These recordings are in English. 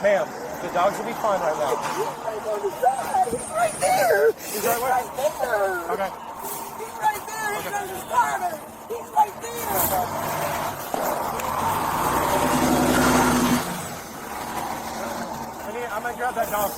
Ma'am, the dogs will be fine right now. He's right there. He's right where? Right there. Okay. He's right there. He's on the starter. He's right there. I'm gonna grab that dog.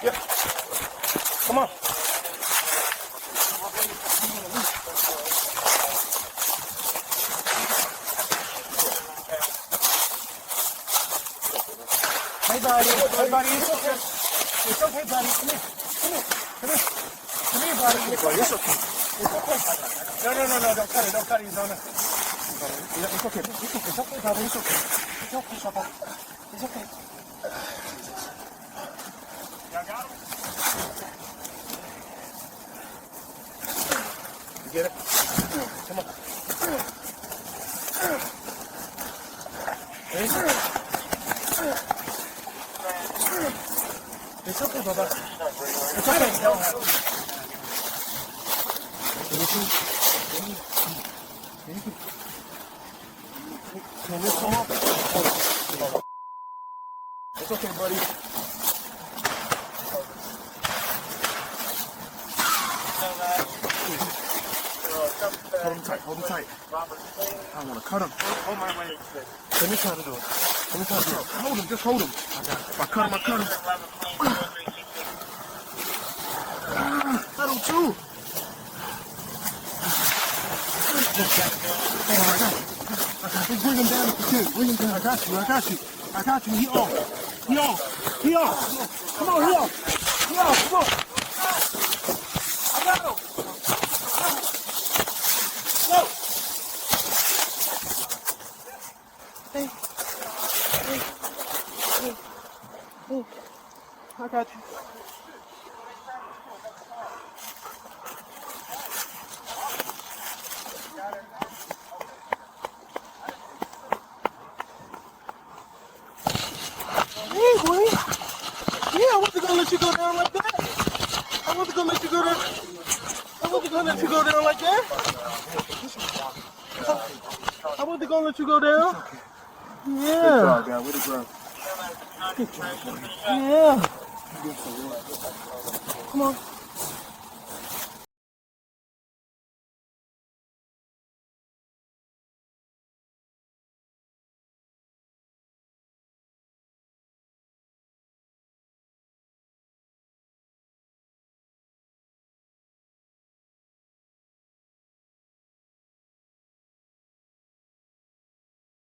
Yep. Come on. Hey buddy, it's okay. It's okay, buddy. Come here. Come here, buddy. It's okay. It's okay. No, don't cut it. He's on it. It's okay. It's okay, buddy. It's okay. It's okay, Papa. It's okay. Y'all got him? You get it? Come on. Ready? It's okay, Baba. It's okay. Can you come up? It's okay, buddy. Hold him tight. I don't want to cut him. Hold my way. Let me try to do it. Hold him, just hold him. If I cut him. Cut him too. Bring him down if you can. Bring him down. I got you. He off. Come on, he off. Come on. I got him. Go. Hey. I got you. Hey, boy. Yeah, I wasn't gonna let you go down like that. I wasn't gonna let you go down like that. I wasn't gonna let you go down. Yeah. Good job, guy. Way to go. Yeah. Come on.